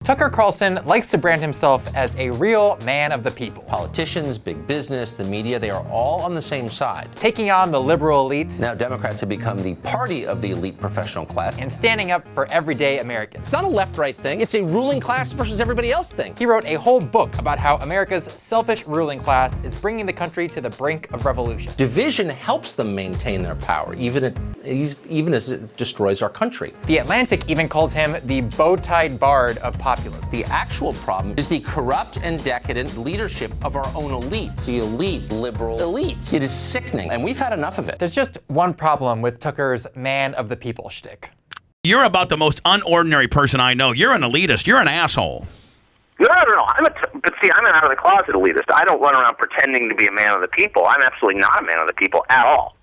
Tucker Carlson likes to brand himself as a real man of the people. Politicians, big business, the media, they are all on the same side. Taking on the liberal elite. Now Democrats have become the party of the elite professional class. And standing up for everyday Americans. It's not a left-right thing, it's a ruling class versus everybody else thing. He wrote a whole book about how America's selfish ruling class is bringing the country to the brink of revolution. Division helps them maintain their power, even as it destroys our country. The Atlantic even called him the bow-tied bard of populists. The actual problem is the corrupt and decadent leadership of our own elites. The elites, liberal elites. It is sickening, and we've had enough of it. There's just one problem with Tucker's man of the people shtick. You're about the most unordinary person I know. You're an elitist. You're an asshole. No. But see, I'm an out of the closet elitist. I don't run around pretending to be a man of the people. I'm absolutely not a man of the people at all.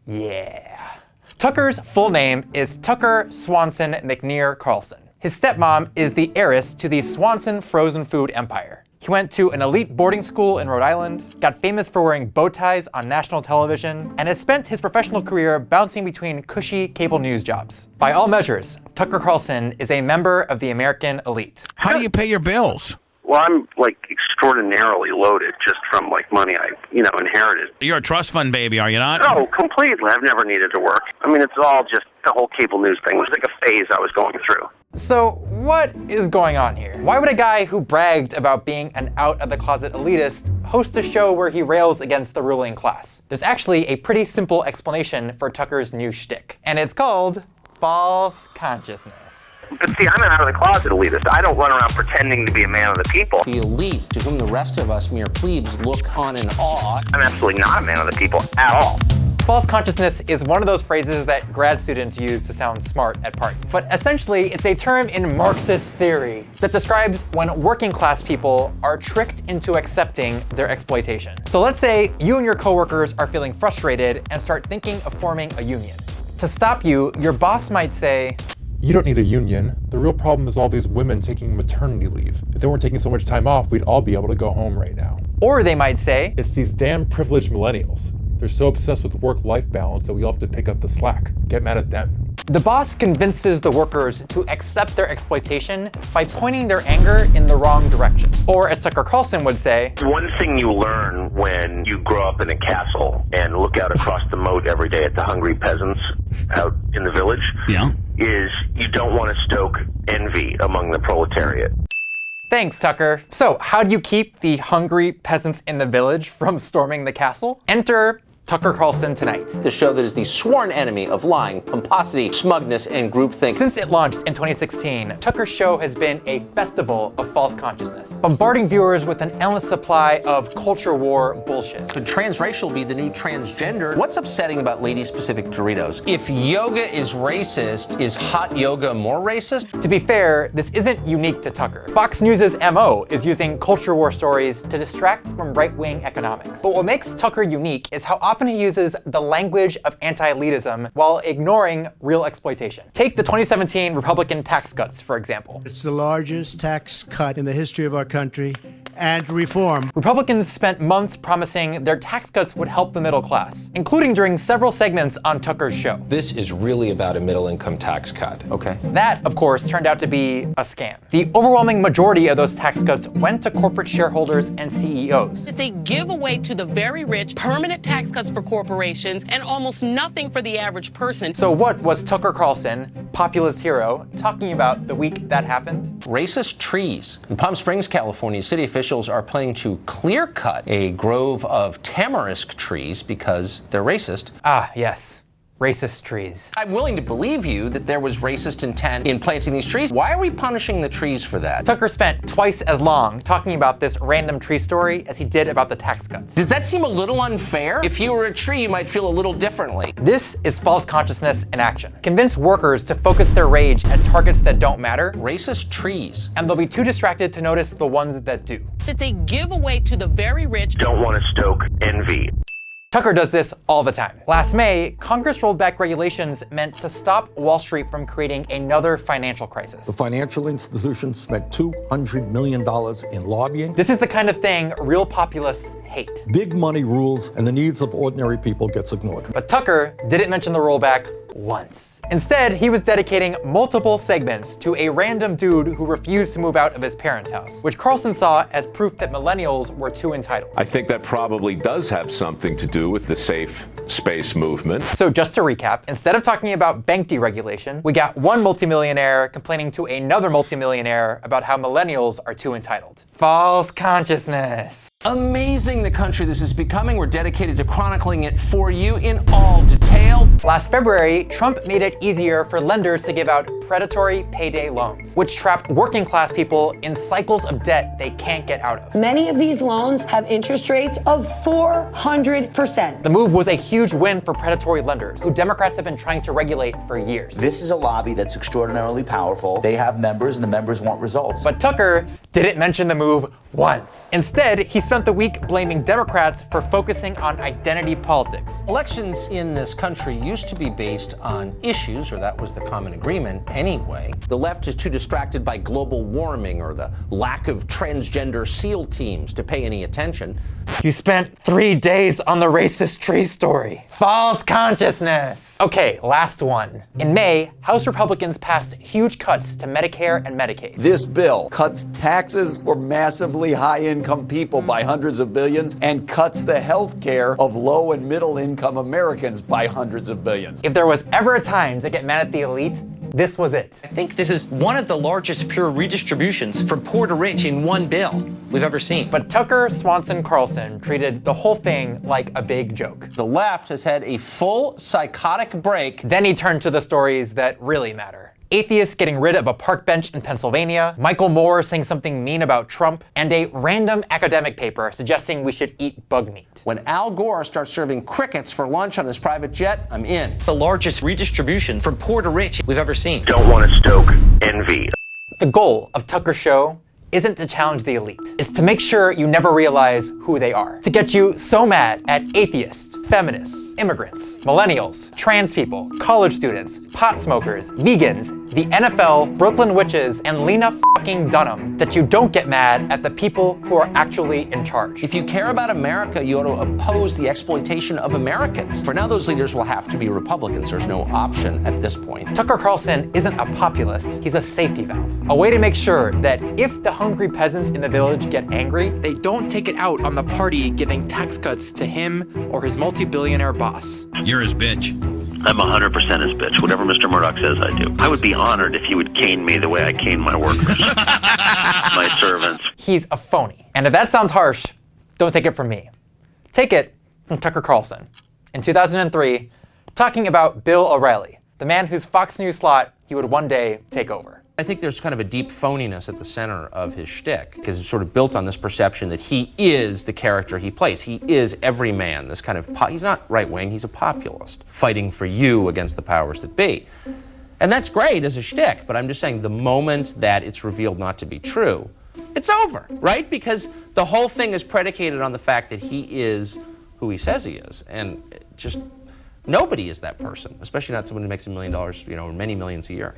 Yeah. Tucker's full name is Tucker Swanson McNear Carlson. His stepmom is the heiress to the Swanson frozen food empire. He went to an elite boarding school in Rhode Island, got famous for wearing bow ties on national television, and has spent his professional career bouncing between cushy cable news jobs. By all measures, Tucker Carlson is a member of the American elite. How do you pay your bills? Well, I'm extraordinarily loaded just from money I, inherited. You're a trust fund baby, are you not? No, completely. I've never needed to work. It's all just the whole cable news thing. It was like a phase I was going through. So what is going on here? Why would a guy who bragged about being an out-of-the-closet elitist host a show where he rails against the ruling class? There's actually a pretty simple explanation for Tucker's new shtick, and it's called false consciousness. But see, I'm an out-of-the-closet elitist. I don't run around pretending to be a man of the people. The elites, to whom the rest of us mere plebes look on in awe. I'm absolutely not a man of the people at all. False consciousness is one of those phrases that grad students use to sound smart at parties. But essentially, it's a term in Marxist theory that describes when working class people are tricked into accepting their exploitation. So let's say you and your coworkers are feeling frustrated and start thinking of forming a union. To stop you, your boss might say, "You don't need a union. The real problem is all these women taking maternity leave. If they weren't taking so much time off, we'd all be able to go home right now." Or they might say, "It's these damn privileged millennials. They're so obsessed with work-life balance that we all have to pick up the slack. Get mad at them." The boss convinces the workers to accept their exploitation by pointing their anger in the wrong direction. Or as Tucker Carlson would say, one thing you learn when you grow up in a castle and look out across the moat every day at the hungry peasants out in the village is you don't want to stoke envy among the proletariat. Thanks, Tucker. So how do you keep the hungry peasants in the village from storming the castle? Enter Tucker Carlson Tonight. The show that is the sworn enemy of lying, pomposity, smugness, and groupthink. Since it launched in 2016, Tucker's show has been a festival of false consciousness, bombarding viewers with an endless supply of culture war bullshit. Could transracial be the new transgender? What's upsetting about lady-specific Doritos? If yoga is racist, is hot yoga more racist? To be fair, this isn't unique to Tucker. Fox News' MO is using culture war stories to distract from right-wing economics. But what makes Tucker unique is how often he uses the language of anti-elitism while ignoring real exploitation. Take the 2017 Republican tax cuts, for example. It's the largest tax cut in the history of our country, and reform. Republicans spent months promising their tax cuts would help the middle class, including during several segments on Tucker's show. This is really about a middle-income tax cut, okay? That, of course, turned out to be a scam. The overwhelming majority of those tax cuts went to corporate shareholders and CEOs. It's a giveaway to the very rich, permanent tax cuts for corporations, and almost nothing for the average person. So what was Tucker Carlson, populist hero, talking about the week that happened? Racist trees. In Palm Springs, California, city officials are planning to clear-cut a grove of tamarisk trees because they're racist. Ah, yes. Racist trees. I'm willing to believe you that there was racist intent in planting these trees. Why are we punishing the trees for that? Tucker spent twice as long talking about this random tree story as he did about the tax cuts. Does that seem a little unfair? If you were a tree, you might feel a little differently. This is false consciousness in action. Convince workers to focus their rage at targets that don't matter. Racist trees. And they'll be too distracted to notice the ones that do. It's a giveaway to the very rich. Don't want to stoke envy. Tucker does this all the time. Last May, Congress rolled back regulations meant to stop Wall Street from creating another financial crisis. The financial institutions spent $200 million in lobbying. This is the kind of thing real populists hate. Big money rules and the needs of ordinary people gets ignored. But Tucker didn't mention the rollback once. Instead, he was dedicating multiple segments to a random dude who refused to move out of his parents' house, which Carlson saw as proof that millennials were too entitled. I think that probably does have something to do with the safe space movement. So just to recap, instead of talking about bank deregulation, we got one multimillionaire complaining to another multimillionaire about how millennials are too entitled. False consciousness. Amazing the country this is becoming. We're dedicated to chronicling it for you in all detail. Last February, Trump made it easier for lenders to give out predatory payday loans, which trapped working class people in cycles of debt they can't get out of. Many of these loans have interest rates of 400%. The move was a huge win for predatory lenders, who Democrats have been trying to regulate for years. This is a lobby that's extraordinarily powerful. They have members, and the members want results. But Tucker didn't mention the move once. Instead, he spent the week blaming Democrats for focusing on identity politics. Elections in this country used to be based on issues, or that was the common agreement anyway. The left is too distracted by global warming or the lack of transgender SEAL teams to pay any attention. You spent 3 days on the racist tree story. False consciousness. Okay, last one. In May, House Republicans passed huge cuts to Medicare and Medicaid. This bill cuts taxes for massively high-income people by hundreds of billions and cuts the health care of low and middle-income Americans by hundreds of billions. If there was ever a time to get mad at the elite, this was it. I think this is one of the largest pure redistributions from poor to rich in one bill we've ever seen. But Tucker Swanson Carlson treated the whole thing like a big joke. The left has had a full psychotic break. Then he turned to the stories that really matter. Atheists getting rid of a park bench in Pennsylvania, Michael Moore saying something mean about Trump, and a random academic paper suggesting we should eat bug meat. When Al Gore starts serving crickets for lunch on his private jet, I'm in. The largest redistribution from poor to rich we've ever seen. Don't want to stoke envy. The goal of Tucker's show isn't to challenge the elite. It's to make sure you never realize who they are. To get you so mad at atheists, feminists, immigrants, millennials, trans people, college students, pot smokers, vegans, the NFL, Brooklyn witches, and Lena fucking Dunham that you don't get mad at the people who are actually in charge. If you care about America, you ought to oppose the exploitation of Americans. For now, those leaders will have to be Republicans. There's no option at this point. Tucker Carlson isn't a populist, he's a safety valve. A way to make sure that if the hungry peasants in the village get angry, they don't take it out on the party giving tax cuts to him or his multi-billionaire boss. You're his bitch. I'm 100% his bitch. Whatever Mr. Murdoch says, I do. I would be honored if he would cane me the way I cane my workers, my servants. He's a phony. And if that sounds harsh, don't take it from me. Take it from Tucker Carlson. In 2003, talking about Bill O'Reilly, the man whose Fox News slot he would one day take over. I think there's kind of a deep phoniness at the center of his shtick, because it's sort of built on this perception that he is the character he plays. He is every man, this kind of, he's not right-wing, he's a populist, fighting for you against the powers that be. And that's great as a shtick, but I'm just saying the moment that it's revealed not to be true, it's over, right? Because the whole thing is predicated on the fact that he is who he says he is. And just nobody is that person, especially not someone who makes $1 million, or many millions a year.